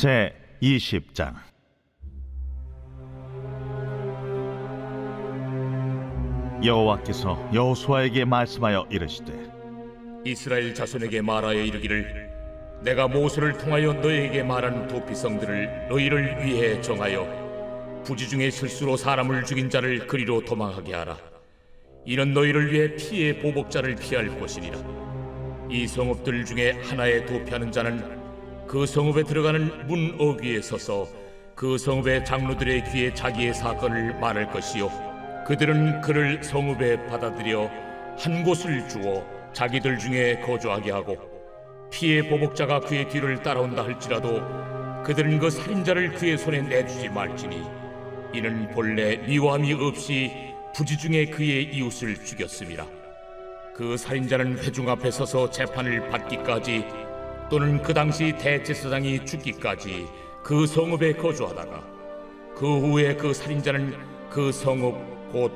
제 20장. 여호와께서 여호수아에게 말씀하여 이르시되, 이스라엘 자손에게 말하여 이르기를, 내가 모세를 통하여 너희에게 말한 도피성들을 너희를 위해 정하여 부지 중에 실수로 사람을 죽인 자를 그리로 도망하게 하라. 이는 너희를 위해 피의 보복자를 피할 것이니라. 이 성읍들 중에 하나에 도피하는 자는 그 성읍에 들어가는 문 어귀에 서서 그 성읍의 장로들의 귀에 자기의 사건을 말할 것이요, 그들은 그를 성읍에 받아들여 한 곳을 주어 자기들 중에 거주하게 하고, 피의 보복자가 그의 뒤를 따라온다 할지라도 그들은 그 살인자를 그의 손에 내주지 말지니, 이는 본래 미워함이 없이 부지 중에 그의 이웃을 죽였음이라. 그 살인자는 회중 앞에 서서 재판을 받기까지 또는 그 당시 대제사장이 죽기까지 그 성읍에 거주하다가, 그 후에 그 살인자는 그 성읍 곧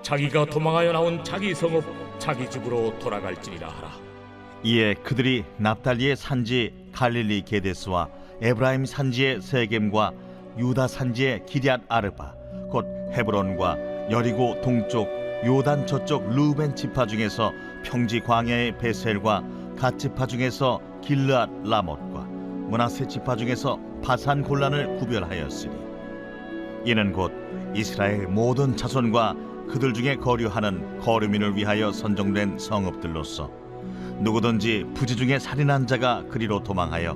자기가 도망하여 나온 자기 성읍 자기 집으로 돌아갈지니라 하라. 이에 그들이 납달리의 산지 갈릴리 게데스와 에브라임 산지의 세겜과 유다 산지의 기럇 아르바 곧 헤브론과 여리고 동쪽 요단 저쪽 르우벤 지파 중에서 평지 광야의 베셀과 갓 지파 중에서 길르앗 라못과 므낫세 지파 중에서 바산 골란을 구별하였으니, 이는 곧 이스라엘 모든 자손과 그들 중에 거류하는 거류민을 위하여 선정된 성읍들로서 누구든지 부지 중에 살인한 자가 그리로 도망하여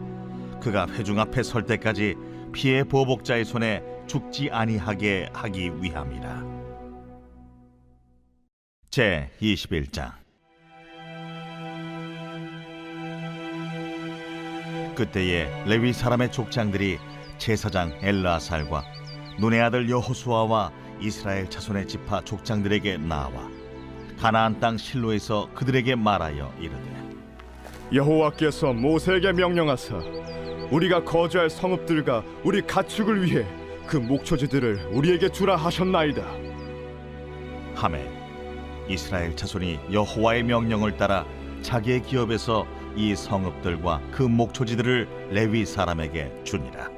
그가 회중 앞에 설 때까지 피의 보복자의 손에 죽지 아니하게 하기 위함이라. 제 21장. 그때에 레위 사람의 족장들이 제사장 엘르아살과 눈의 아들 여호수아와 이스라엘 자손의 지파 족장들에게 나와 가나안 땅 실로에서 그들에게 말하여 이르되, 여호와께서 모세에게 명령하사 우리가 거주할 성읍들과 우리 가축을 위해 그 목초지들을 우리에게 주라 하셨나이다 하매 이스라엘 자손이 여호와의 명령을 따라 자기의 기업에서 이 성읍들과 그 목초지들을 레위 사람에게 주니라.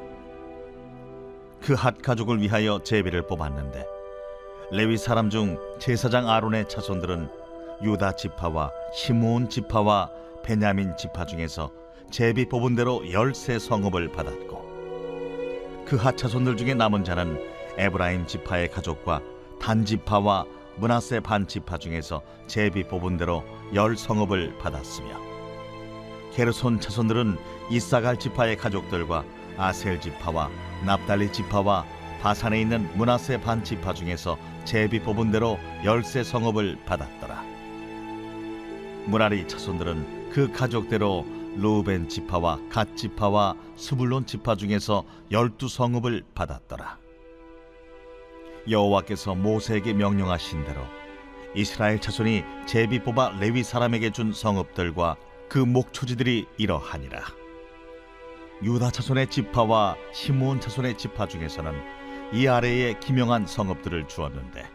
그 핫 가족을 위하여 제비를 뽑았는데, 레위 사람 중 제사장 아론의 자손들은 유다 지파와 시므온 지파와 베냐민 지파 중에서 제비 뽑은 대로 13 성읍을 받았고, 그 핫 자손들 중에 남은 자는 에브라임 지파의 가족과 단 지파와 므낫세 반 지파 중에서 제비 뽑은 대로 10 성읍을 받았으며, 게르손 자손들은 이사갈 지파의 가족들과 아셀 지파와 납달리 지파와 바산에 있는 므낫세 반 지파 중에서 제비 뽑은 대로 13 성읍을 받았더라. 무라리 자손들은 그 가족대로 르우벤 지파와 갓 지파와 스불론 지파 중에서 12 성읍을 받았더라. 여호와께서 모세에게 명령하신 대로 이스라엘 자손이 제비 뽑아 레위 사람에게 준 성읍들과 그 목초지들이 이러하니라. 유다 자손의 지파와 시므온 자손의 지파 중에서는 이 아래에 기명한 성읍들을 주었는데,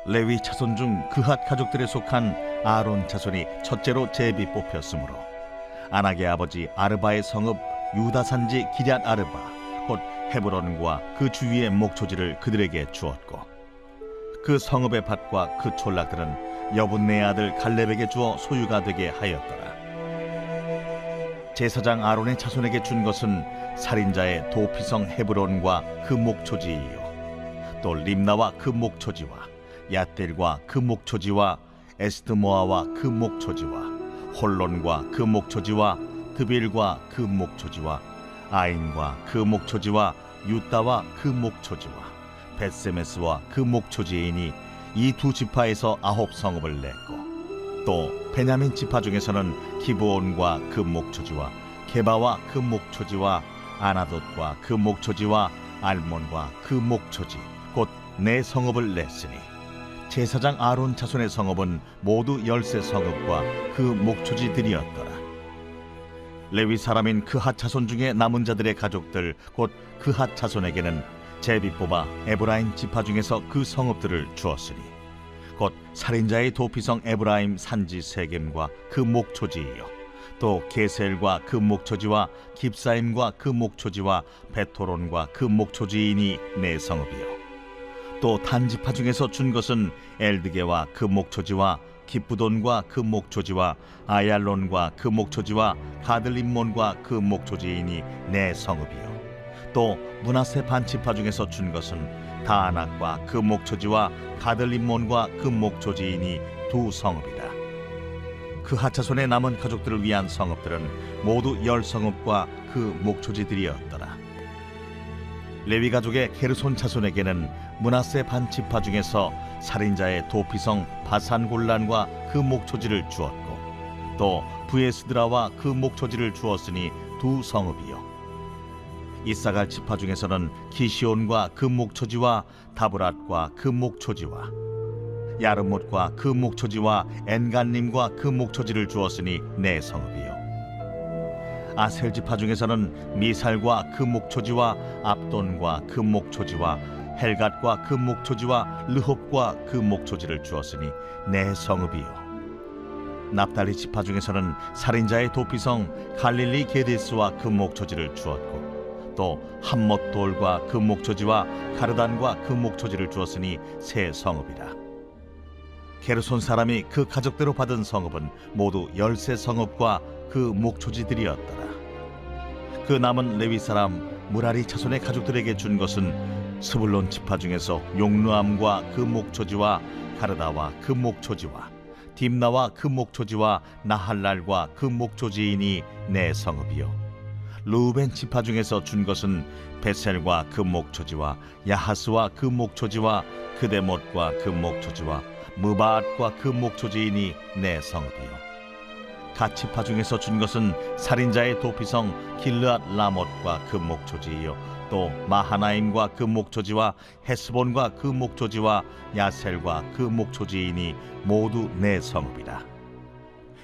레위 자손 중 그핫 가족들에 속한 아론 자손이 첫째로 제비 뽑혔으므로 아낙의 아버지 아르바의 성읍 유다 산지 기럇 아르바 곧 헤브론과 그 주위의 목초지를 그들에게 주었고, 그 성읍의 밭과 그 촌락들은 여분네의 아들 갈렙에게 주어 소유가 되게 하였더라. 제사장 아론의 자손에게 준 것은 살인자의 도피성 헤브론과 그 목초지이요, 또 림나와 그 목초지와 얏델과 그 목초지와 에스드모아와 그 목초지와 홀론과 그 목초지와 드빌과 그 목초지와 아인과 그 목초지와 유다와 그 목초지와 벳세메스와 그 목초지이니 이 두 지파에서 9 성읍을 냈고, 또 베냐민 지파 중에서는 기브온과 그 목초지와 게바와 그 목초지와 아나돗과 그 목초지와 알몬과 그 목초지 곧 4 성읍을 냈으니, 제사장 아론 자손의 성읍은 모두 13 성읍과 그 목초지들이었더라. 레위 사람인 그핫 자손 중에 남은 자들의 가족들 곧 그핫 자손에게는 제비 뽑아 에브라임 지파 중에서 그 성읍들을 주었으니, 곧 살인자의 도피성 에브라임 산지 세겜과 그 목초지이요, 또 게셀과 그 목초지와 깁사임과 그 목초지와 베토론과 그 목초지이니 네 성읍이요. 또 단지파 중에서 준 것은 엘드게와 그 목초지와 기쁘돈과 그 목초지와 아얄론과 그 목초지와 가들림몬과 그 목초지이니 네 성읍이요. 또 므낫세 반지파 중에서 준 것은 다안악과 그 목초지와 가들림몬과 그 목초지이니 두 성읍이다. 그 하차손의 남은 가족들을 위한 성읍들은 모두 10성읍과 그 목초지들이었더라. 레위 가족의 게르손 자손에게는 므낫세 반지파 중에서 살인자의 도피성 바산골란과 그 목초지를 주었고, 또 부에스드라와 그 목초지를 주었으니 두 성읍이요. 이사갈 지파 중에서는 기시온과 그 목초지와 다브랏과 그 목초지와 야르못과 그 목초지와 엔간님과 그 목초지를 주었으니 네 성읍이요. 아셀 지파 중에서는 미살과 그 목초지와 압돈과 그 목초지와 헬갓과 그 목초지와 르홉과 그 목초지를 주었으니 네 성읍이요. 납달리 지파 중에서는 살인자의 도피성 갈릴리 게데스와 그 목초지를 주었고, 또 함못돌과 그 목초지와 가르단과 그 목초지를 주었으니 세 성읍이라. 게르손 사람이 그 가족대로 받은 성읍은 모두 13성읍과 그 목초지들이었더라. 그 남은 레위 사람 무라리 자손의 가족들에게 준 것은 스불론 지파 중에서 용르암과 그 목초지와 가르다와 그 목초지와 딥나와 그 목초지와 나할랄과 그 목초지이니 네 성읍이요. 루벤 지파 중에서 준 것은 베셀과 그 목초지와 야하스와 그 목초지와 그데못과 그 목초지와 무바앗과 그 목초지이니 네 성읍이요. 갓 지파 중에서 준 것은 살인자의 도피성 길르앗 라못과 그 목초지이요. 또 마하나임과 그 목초지와 헤스본과 그 목초지와 야셀과 그 목초지이니 모두 네 성읍이라.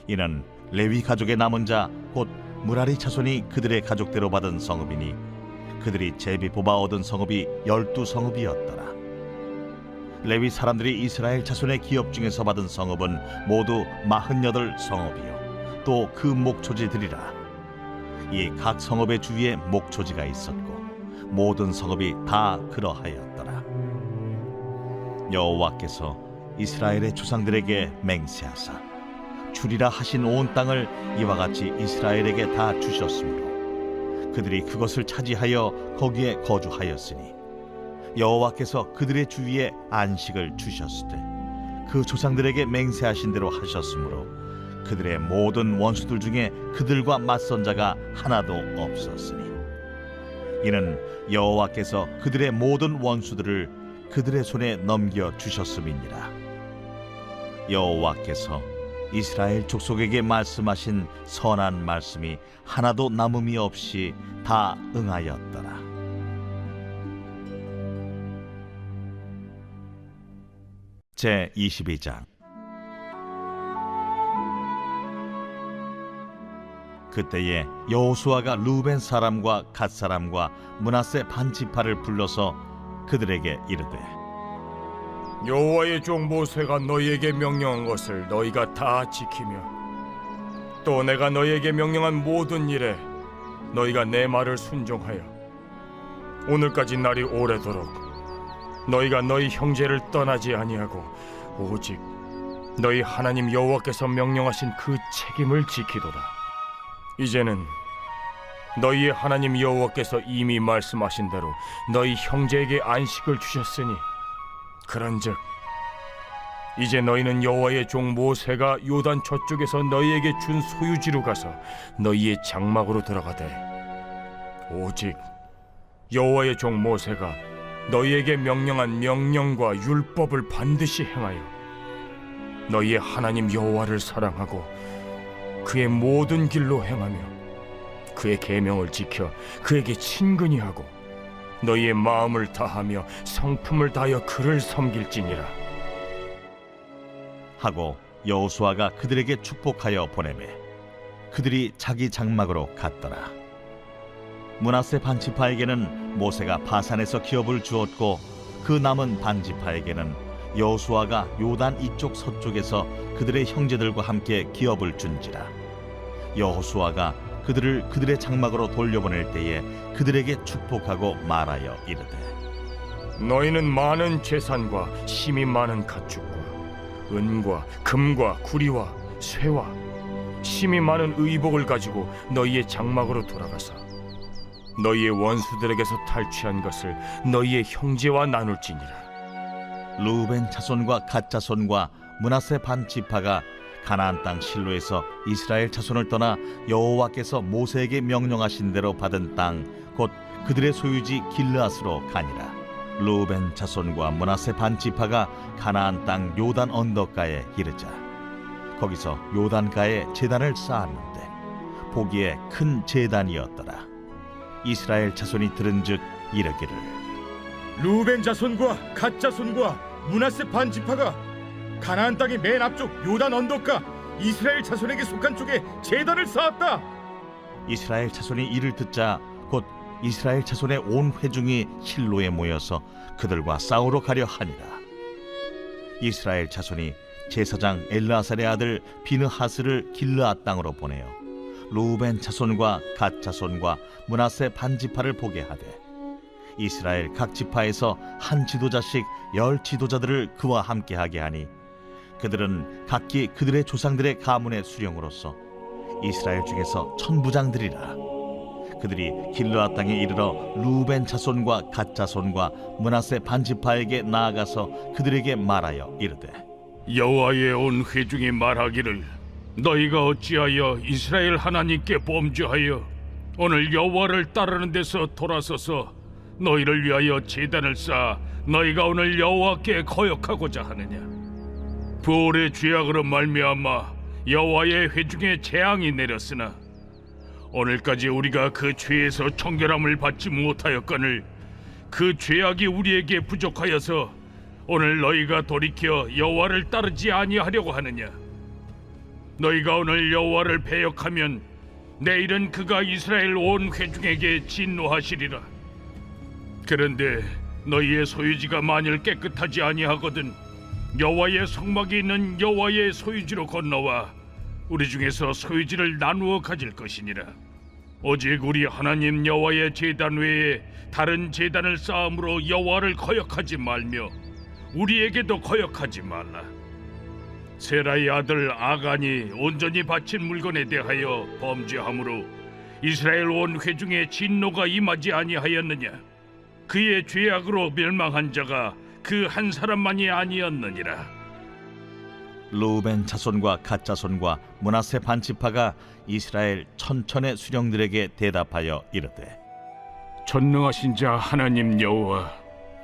이는 레위 가족의 남은 자 곧 무라리 자손이 그들의 가족대로 받은 성읍이니 그들이 제비 뽑아 얻은 성읍이 12성읍이었더라. 레위 사람들이 이스라엘 자손의 기업 중에서 받은 성읍은 모두 48성읍이요. 또 그 목초지들이라. 이 각 성읍의 주위에 목초지가 있었고 모든 성읍이 다 그러하였더라. 여호와께서 이스라엘의 조상들에게 맹세하사 주리라 하신 온 땅을 이와 같이 이스라엘에게 다 주셨으므로 그들이 그것을 차지하여 거기에 거주하였으니 여호와께서 그들의 주위에 안식을 주셨을 때 그 조상들에게 맹세하신 대로 하셨으므로 그들의 모든 원수들 중에 그들과 맞선 자가 하나도 없었으니 이는 여호와께서 그들의 모든 원수들을 그들의 손에 넘겨 주셨음이니라. 여호와께서 이스라엘 족속에게 말씀하신 선한 말씀이 하나도 남음이 없이 다 응하였더라. 제 22장. 그때에 여호수아가 루벤 사람과 갓 사람과 므낫세 반지파를 불러서 그들에게 이르되 여호와의 종 모세가 너희에게 명령한 것을 너희가 다 지키며 또 내가 너희에게 명령한 모든 일에 너희가 내 말을 순종하여 오늘까지 날이 오래도록 너희가 너희 형제를 떠나지 아니하고 오직 너희 하나님 여호와께서 명령하신 그 책임을 지키도다. 이제는 너희의 하나님 여호와께서 이미 말씀하신 대로 너희 형제에게 안식을 주셨으니 그런즉 이제 너희는 여호와의 종 모세가 요단 저쪽에서 너희에게 준 소유지로 가서 너희의 장막으로 들어가되 오직 여호와의 종 모세가 너희에게 명령한 명령과 율법을 반드시 행하여 너희의 하나님 여호와를 사랑하고 그의 모든 길로 행하며 그의 계명을 지켜 그에게 친근히 하고 너희의 마음을 다하며 성품을 다하여 그를 섬길지니라. 하고 여호수아가 그들에게 축복하여 보내매 그들이 자기 장막으로 갔더라. 므낫세 반지파에게는 모세가 바산에서 기업을 주었고 그 남은 반지파에게는 여호수아가 요단 이쪽 서쪽에서 그들의 형제들과 함께 기업을 준지라. 여호수아가 그들을 그들의 장막으로 돌려보낼 때에 그들에게 축복하고 말하여 이르되 너희는 많은 재산과 힘이 많은 가축과 은과 금과 구리와 쇠와 힘이 많은 의복을 가지고 너희의 장막으로 돌아가서 너희의 원수들에게서 탈취한 것을 너희의 형제와 나눌지니라. 루벤 자손과 갓 자손과 므낫세 반 지파가 가나안 땅 실로에서 이스라엘 자손을 떠나 여호와께서 모세에게 명령하신 대로 받은 땅 곧 그들의 소유지 길르앗으로 가니라. 루벤 자손과 므낫세 반 지파가 가나안 땅 요단 언덕가에 이르자 거기서 요단가에 제단을 쌓았는데 보기에 큰 제단이었더라. 이스라엘 자손이 들은즉 이르기를 루벤 자손과 갓 자손과 므낫세 반 지파가 가나안 땅의 맨 앞쪽 요단 언덕가 이스라엘 자손에게 속한 쪽에 제단을 쌓았다. 이스라엘 자손이 이를 듣자 곧 이스라엘 자손의 온 회중이 실로에 모여서 그들과 싸우러 가려 하니라. 이스라엘 자손이 제사장 엘르아살의 아들 비느하스를 길르앗 땅으로 보내어 루벤 자손과 갓 자손과 므낫세 반 지파를 보게 하되 이스라엘 각 지파에서 한 지도자씩 10 지도자들을 그와 함께하게 하니 그들은 각기 그들의 조상들의 가문의 수령으로서 이스라엘 중에서 천부장들이라. 그들이 길르앗 땅에 이르러 루벤 자손과 갓 자손과 므낫세 반 지파에게 나아가서 그들에게 말하여 이르되 여호와의 온 회중이 말하기를 너희가 어찌하여 이스라엘 하나님께 범죄하여 오늘 여호와를 따르는 데서 돌아서서 너희를 위하여 제단을 쌓아 너희가 오늘 여호와께 거역하고자 하느냐. 부올의 죄악으로 말미암아 여호와의 회중에 재앙이 내렸으나 오늘까지 우리가 그 죄에서 청결함을 받지 못하였거늘 그 죄악이 우리에게 부족하여서 오늘 너희가 돌이켜 여호와를 따르지 아니하려고 하느냐. 너희가 오늘 여호와를 배역하면 내일은 그가 이스라엘 온 회중에게 진노하시리라. 그런데 너희의 소유지가 만일 깨끗하지 아니하거든 여호와의 성막이 있는 여호와의 소유지로 건너와 우리 중에서 소유지를 나누어 가질 것이니라. 오직 우리 하나님 여호와의 제단 외에 다른 제단을 쌓음으로 여호와를 거역하지 말며 우리에게도 거역하지 말라. 세라의 아들 아간이 온전히 바친 물건에 대하여 범죄함으로 이스라엘 온 회중에 진노가 임하지 아니하였느냐. 그의 죄악으로 멸망한 자가 그 한 사람만이 아니었느니라. 루벤 자손과 갓 자손과 므낫세 반 지파가 이스라엘 천천의 수령들에게 대답하여 이르되 전능하신 자 하나님 여호와,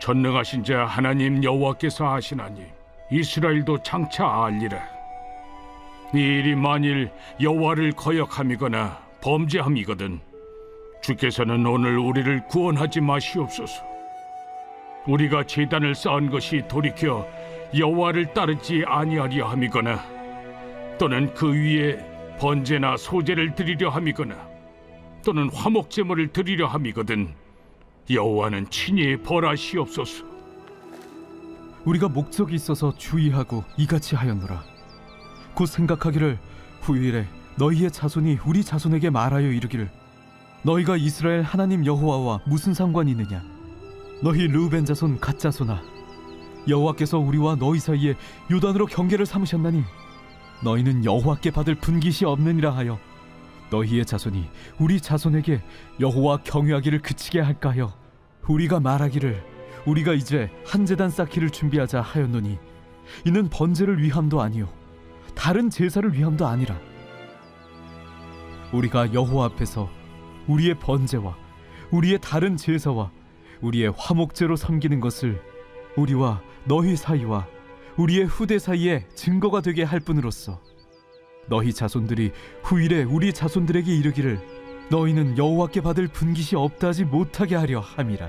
전능하신 자 하나님 여호와께서 하시나니 이스라엘도 장차 알리라. 이 일이 만일 여호와를 거역함이거나 범죄함이거든 주께서는 오늘 우리를 구원하지 마시옵소서. 우리가 제단을 쌓은 것이 돌이켜 여호와를 따르지 아니하려 함이거나 또는 그 위에 번제나 소제를 드리려 함이거나 또는 화목 제물을 드리려 함이거든 여호와는 친히 벌하시옵소서. 우리가 목적이 있어서 주의하고 이같이 하였노라. 곧 생각하기를 후일에 너희의 자손이 우리 자손에게 말하여 이르기를 너희가 이스라엘 하나님 여호와와 무슨 상관이 있느냐. 너희 르우벤 자손 갓 자손아, 여호와께서 우리와 너희 사이에 요단으로 경계를 삼으셨나니 너희는 여호와께 받을 분깃이 없느니라 하여 너희의 자손이 우리 자손에게 여호와 경유하기를 그치게 할까 하여 우리가 말하기를 우리가 이제 한 제단 쌓기를 준비하자 하였노니 이는 번제를 위함도 아니요 다른 제사를 위함도 아니라 우리가 여호와 앞에서 우리의 번제와 우리의 다른 제사와 우리의 화목제로 섬기는 것을 우리와 너희 사이와 우리의 후대 사이에 증거가 되게 할 뿐으로써 너희 자손들이 후일에 우리 자손들에게 이르기를 너희는 여호와께 받을 분깃이 없다 하지 못하게 하려 함이라.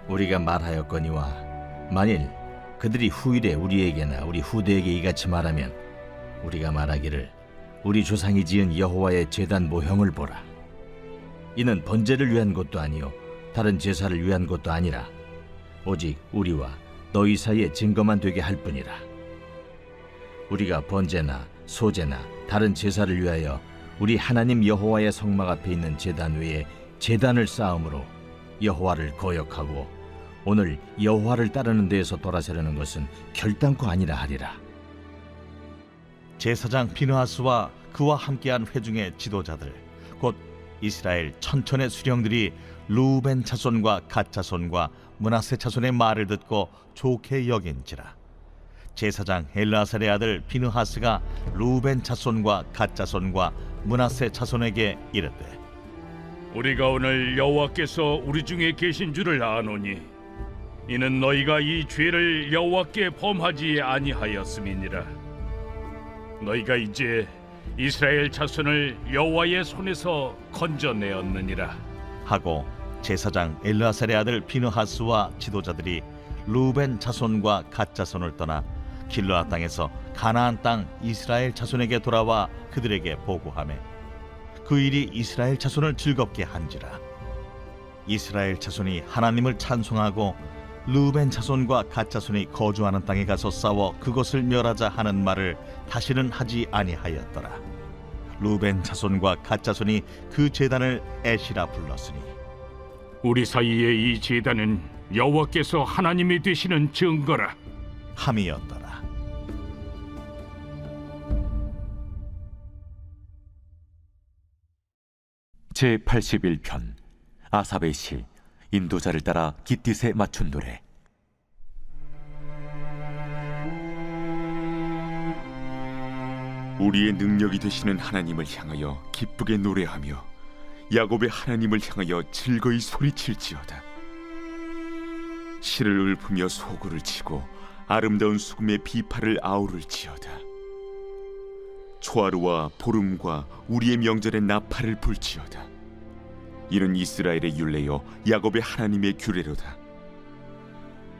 우리가 말하였거니와 만일 그들이 후일에 우리에게나 우리 후대에게 이같이 말하면 우리가 말하기를 우리 조상이 지은 여호와의 제단 모형을 보라. 이는 번제를 위한 것도 아니요 다른 제사를 위한 것도 아니라 오직 우리와 너희 사이에 증거만 되게 할 뿐이라. 우리가 번제나 소제나 다른 제사를 위하여 우리 하나님 여호와의 성막 앞에 있는 제단 위에 제단을 쌓음으로 여호와를 거역하고 오늘 여호와를 따르는 데에서 돌아서려는 것은 결단코 아니라 하리라. 제사장 비느하스와 그와 함께한 회중의 지도자들 곧 이스라엘 천천의 수령들이 루벤 자손과 갓 자손과 므낫세 자손의 말을 듣고 좋게 여긴지라. 제사장 엘르아살의 아들 비느하스가 루벤 자손과 갓 자손과 므낫세 자손에게 이르되 우리가 오늘 여호와께서 우리 중에 계신 줄을 아노니 이는 너희가 이 죄를 여호와께 범하지 아니하였음이니라. 너희가 이제 이스라엘 자손을 여호와의 손에서 건져내었느니라 하고 제사장 엘르아살의 아들 비느하스와 지도자들이 루벤 자손과 갓 자손을 떠나 길르앗 땅에서 가나안 땅 이스라엘 자손에게 돌아와 그들에게 보고하매 그 일이 이스라엘 자손을 즐겁게 한지라. 이스라엘 자손이 하나님을 찬송하고 루벤 자손과 갓 자손이 거주하는 땅에 가서 싸워 그것을 멸하자 하는 말을 다시는 하지 아니하였더라. 루벤 자손과 갓 자손이 그 제단을 에시라 불렀으니 우리 사이의 이 제단은 여호와께서 하나님이 되시는 증거라. 함이었더라. 제81편 아삽의 시 인도자를 따라 깃딧에 맞춘 노래. 우리의 능력이 되시는 하나님을 향하여 기쁘게 노래하며 야곱의 하나님을 향하여 즐거이 소리칠지어다. 실을 읊으며 소구를 치고 아름다운 수금의 비파를 아우를지어다. 초하루와 보름과 우리의 명절에 나팔을 불지어다. 이는 이스라엘의 율례요 야곱의 하나님의 규례로다.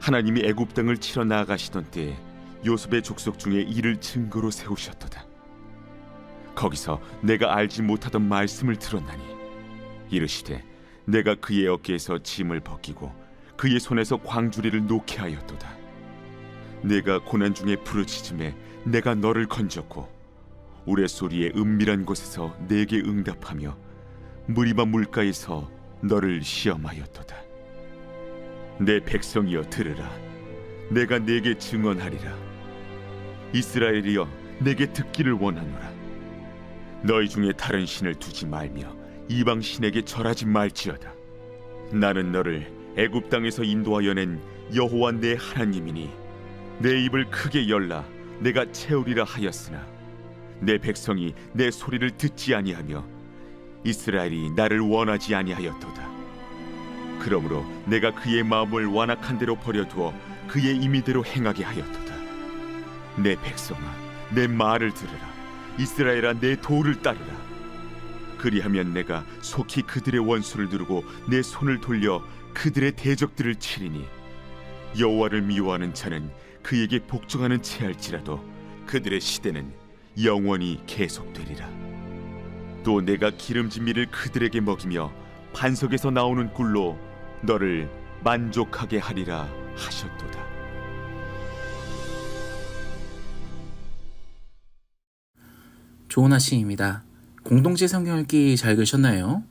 하나님이 애굽 땅을 치러 나아가시던 때에 요셉의 족속 중에 이를 증거로 세우셨도다. 거기서 내가 알지 못하던 말씀을 들었나니 이르시되 내가 그의 어깨에서 짐을 벗기고 그의 손에서 광주리를 놓게 하였도다. 내가 고난 중에 부르짖음에 내가 너를 건졌고 우레소리의 은밀한 곳에서 내게 응답하며 무리바 물가에서 너를 시험하였도다. 내 백성이여 들으라. 내가 내게 증언하리라. 이스라엘이여 내게 듣기를 원하노라. 너희 중에 다른 신을 두지 말며 이방 신에게 절하지 말지어다. 나는 너를 애굽 땅에서 인도하여 낸 여호와 내 하나님이니 내 입을 크게 열라 내가 채우리라 하였으나 내 백성이 내 소리를 듣지 아니하며 이스라엘이 나를 원하지 아니하였도다. 그러므로 내가 그의 마음을 완악한 대로 버려두어 그의 임의대로 행하게 하였도다. 내 백성아 내 말을 들으라. 이스라엘아 내 도를 따르라. 그리하면 내가 속히 그들의 원수를 누르고 내 손을 돌려 그들의 대적들을 치리니 여호와를 미워하는 자는 그에게 복종하는 채할지라도 그들의 시대는 영원히 계속되리라. 또 내가 기름진 밀을 그들에게 먹이며 반석에서 나오는 꿀로 너를 만족하게 하리라 하셨도다. 좋은 아침입니다. 공동체 성경 읽기 잘 그셨나요?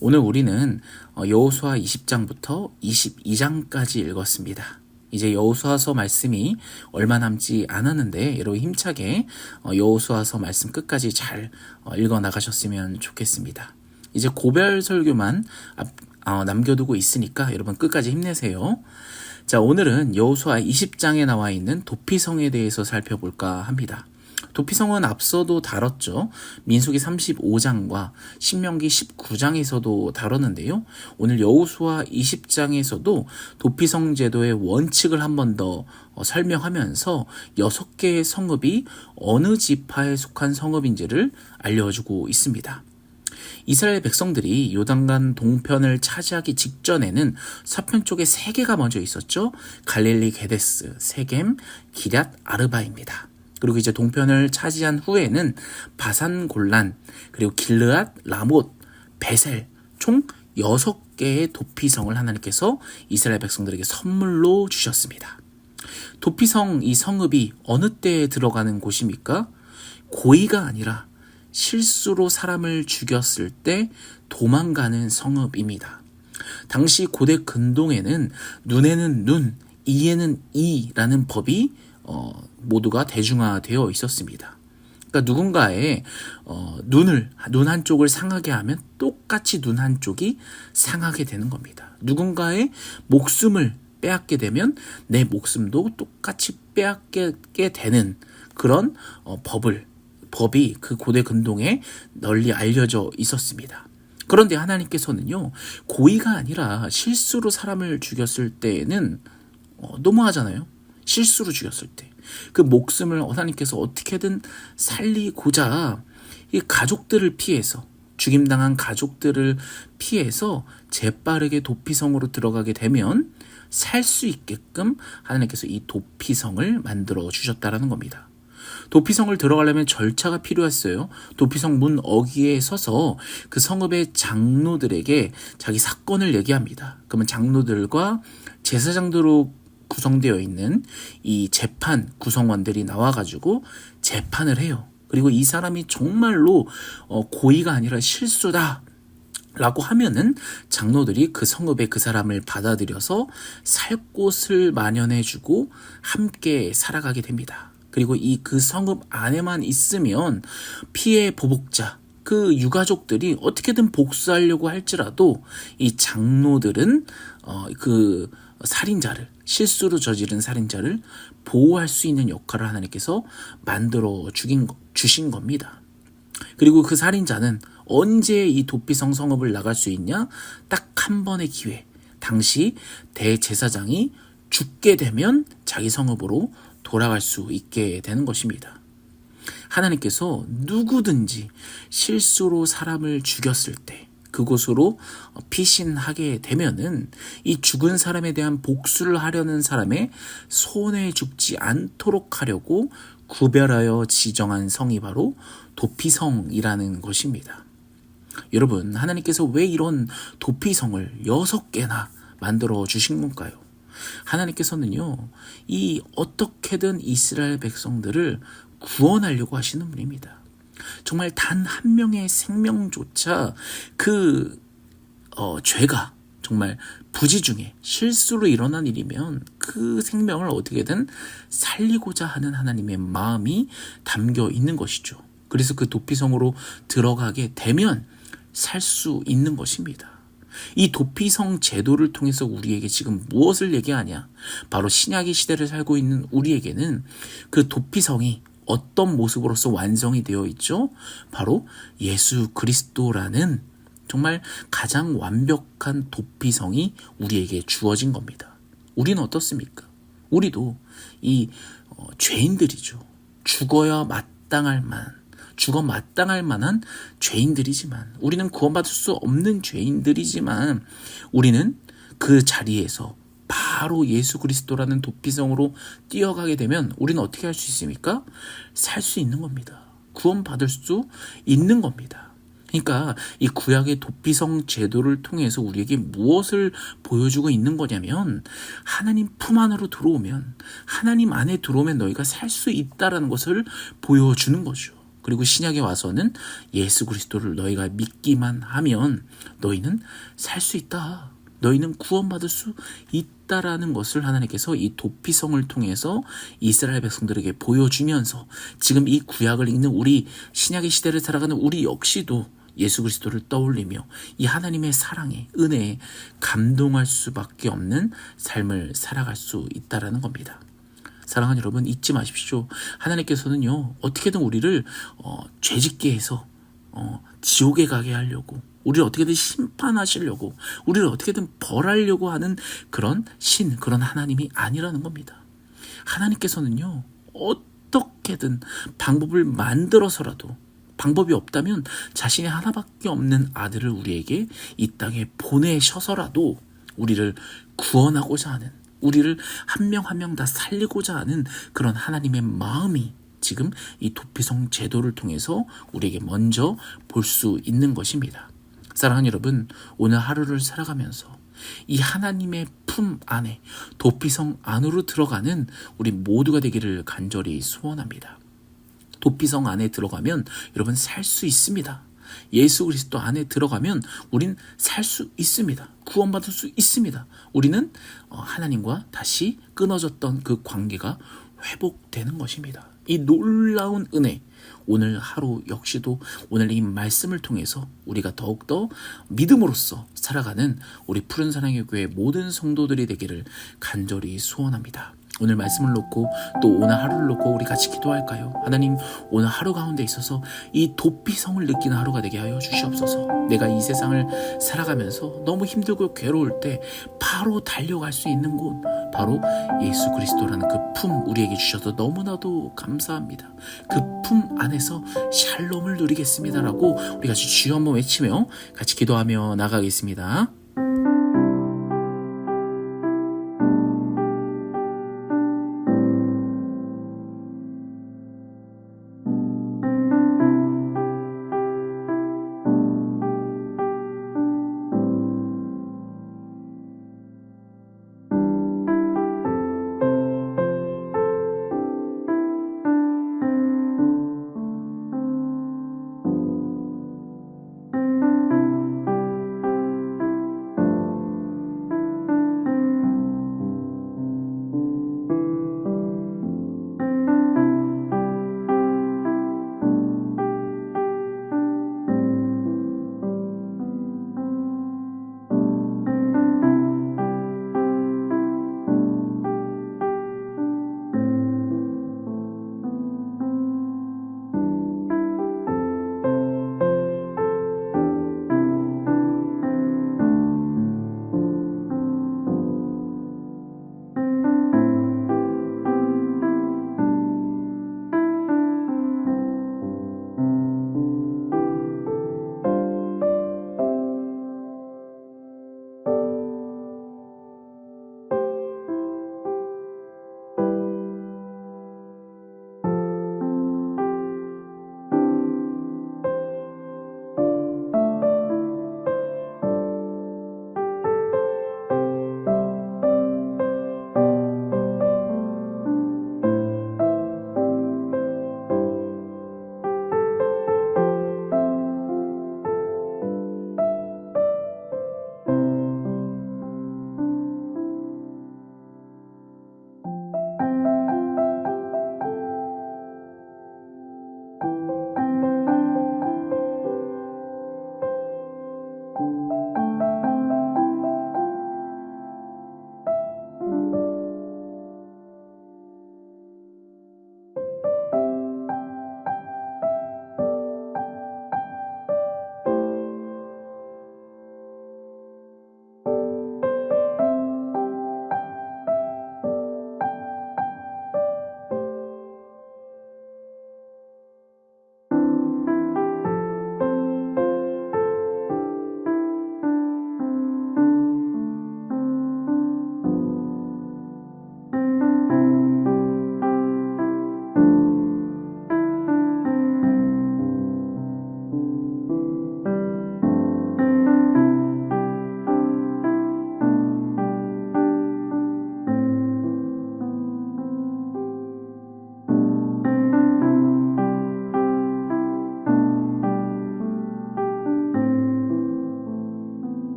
오늘 우리는 여호수아 20장부터 22장까지 읽었습니다. 이제 여호수아서 말씀이 얼마 남지 않았는데 여러분 힘차게 여호수아서 말씀 끝까지 잘 읽어 나가셨으면 좋겠습니다. 이제 고별 설교만 남겨두고 있으니까 여러분 끝까지 힘내세요. 자, 오늘은 여호수아 20장에 나와 있는 도피성에 대해서 살펴볼까 합니다. 도피성은 앞서도 다뤘죠. 민수기 35장과 신명기 19장에서도 다뤘는데요. 오늘 여호수아 20장에서도 도피성 제도의 원칙을 한 번 더 설명하면서 6개의 성읍이 어느 지파에 속한 성읍인지를 알려주고 있습니다. 이스라엘 백성들이 요단강 동편을 차지하기 직전에는 서편 쪽에 3개가 먼저 있었죠. 갈릴리 게데스, 세겜, 기럇 아르바입니다. 그리고 이제 동편을 차지한 후에는 바산 골란, 그리고 길르앗, 라못, 베셀 총 6개의 도피성을 하나님께서 이스라엘 백성들에게 선물로 주셨습니다. 도피성 이 성읍이 어느 때에 들어가는 곳입니까? 고의가 아니라 실수로 사람을 죽였을 때 도망가는 성읍입니다. 당시 고대 근동에는 눈에는 눈, 이에는 이라는 법이 모두가 대중화되어 있었습니다. 그러니까 누군가의 눈 한쪽을 상하게 하면 똑같이 눈 한쪽이 상하게 되는 겁니다. 누군가의 목숨을 빼앗게 되면 내 목숨도 똑같이 빼앗게 되는 그런 법이 그 고대 근동에 널리 알려져 있었습니다. 그런데 하나님께서는요, 고의가 아니라 실수로 사람을 죽였을 때에는 너무하잖아요. 실수로 죽였을 때 그 목숨을 하나님께서 어떻게든 살리고자 이 가족들을 피해서, 죽임당한 가족들을 피해서 재빠르게 도피성으로 들어가게 되면 살 수 있게끔 하나님께서 이 도피성을 만들어 주셨다라는 겁니다. 도피성을 들어가려면 절차가 필요했어요. 도피성 문 어귀에 서서 그 성읍의 장로들에게 자기 사건을 얘기합니다. 그러면 장로들과 제사장들로 구성되어 있는 이 재판 구성원들이 나와가지고 재판을 해요. 그리고 이 사람이 정말로 고의가 아니라 실수다 라고 하면은 장로들이 그 성읍에 그 사람을 받아들여서 살 곳을 마련해주고 함께 살아가게 됩니다. 그리고 그 성읍 안에만 있으면 피해 보복자, 그 유가족들이 어떻게든 복수하려고 할지라도 이 장로들은 그 살인자를, 실수로 저지른 살인자를 보호할 수 있는 역할을 하나님께서 만들어 주신 겁니다. 그리고 그 살인자는 언제 이 도피성 성읍을 나갈 수 있냐? 딱 한 번의 기회. 당시 대제사장이 죽게 되면 자기 성읍으로 돌아갈 수 있게 되는 것입니다. 하나님께서 누구든지 실수로 사람을 죽였을 때 그곳으로 피신하게 되면은 이 죽은 사람에 대한 복수를 하려는 사람의 손에 죽지 않도록 하려고 구별하여 지정한 성이 바로 도피성이라는 것입니다. 여러분, 하나님께서 왜 이런 도피성을 6개나 만들어 주신 건가요? 하나님께서는요, 이 어떻게든 이스라엘 백성들을 구원하려고 하시는 분입니다. 정말 단 한 명의 생명조차 그 죄가 정말 부지 중에 실수로 일어난 일이면 그 생명을 어떻게든 살리고자 하는 하나님의 마음이 담겨 있는 것이죠. 그래서 그 도피성으로 들어가게 되면 살 수 있는 것입니다. 이 도피성 제도를 통해서 우리에게 지금 무엇을 얘기하냐? 바로 신약의 시대를 살고 있는 우리에게는 그 도피성이 어떤 모습으로서 완성이 되어 있죠? 바로 예수 그리스도라는 정말 가장 완벽한 도피성이 우리에게 주어진 겁니다. 우리는 어떻습니까? 우리도 이 죄인들이죠. 죽어 마땅할 만한 죄인들이지만, 우리는 구원받을 수 없는 죄인들이지만, 우리는 그 자리에서 바로 예수 그리스도라는 도피성으로 뛰어가게 되면 우리는 어떻게 할 수 있습니까? 살 수 있는 겁니다. 구원받을 수 있는 겁니다. 그러니까 이 구약의 도피성 제도를 통해서 우리에게 무엇을 보여주고 있는 거냐면, 하나님 품 안으로 들어오면, 하나님 안에 들어오면 너희가 살 수 있다라는 것을 보여주는 거죠. 그리고 신약에 와서는 예수 그리스도를 너희가 믿기만 하면 너희는 살 수 있다. 너희는 구원받을 수 있다라는 것을 하나님께서 이 도피성을 통해서 이스라엘 백성들에게 보여주면서, 지금 이 구약을 읽는 우리, 신약의 시대를 살아가는 우리 역시도 예수 그리스도를 떠올리며 이 하나님의 사랑에, 은혜에 감동할 수밖에 없는 삶을 살아갈 수 있다라는 겁니다. 사랑하는 여러분, 잊지 마십시오. 하나님께서는요, 어떻게든 우리를 죄짓게 해서 지옥에 가게 하려고, 우리를 어떻게든 심판하시려고, 우리를 어떻게든 벌하려고 하는 그런 그런 하나님이 아니라는 겁니다. 하나님께서는요, 어떻게든 방법을 만들어서라도, 방법이 없다면 자신의 하나밖에 없는 아들을 우리에게 이 땅에 보내셔서라도 우리를 구원하고자 하는, 우리를 한 명 한 명 다 살리고자 하는 그런 하나님의 마음이 지금 이 도피성 제도를 통해서 우리에게 먼저 볼 수 있는 것입니다. 사랑하는 여러분, 오늘 하루를 살아가면서 이 하나님의 품 안에, 도피성 안으로 들어가는 우리 모두가 되기를 간절히 소원합니다. 도피성 안에 들어가면 여러분 살 수 있습니다. 예수 그리스도 안에 들어가면 우린 살 수 있습니다. 구원받을 수 있습니다. 우리는 하나님과 다시 끊어졌던 그 관계가 회복되는 것입니다. 이 놀라운 은혜, 오늘 하루 역시도 오늘 이 말씀을 통해서 우리가 더욱더 믿음으로써 살아가는 우리 푸른 사랑의 교회 모든 성도들이 되기를 간절히 소원합니다. 오늘 말씀을 놓고 또 오늘 하루를 놓고 우리 같이 기도할까요? 하나님, 오늘 하루 가운데 있어서 이 도피성을 느끼는 하루가 되게 하여 주시옵소서. 내가 이 세상을 살아가면서 너무 힘들고 괴로울 때 바로 달려갈 수 있는 곳, 바로 예수 그리스도라는 그 품 우리에게 주셔서 너무나도 감사합니다. 그 품 안에서 샬롬을 누리겠습니다라고 우리 같이 주여 한번 외치며 같이 기도하며 나가겠습니다.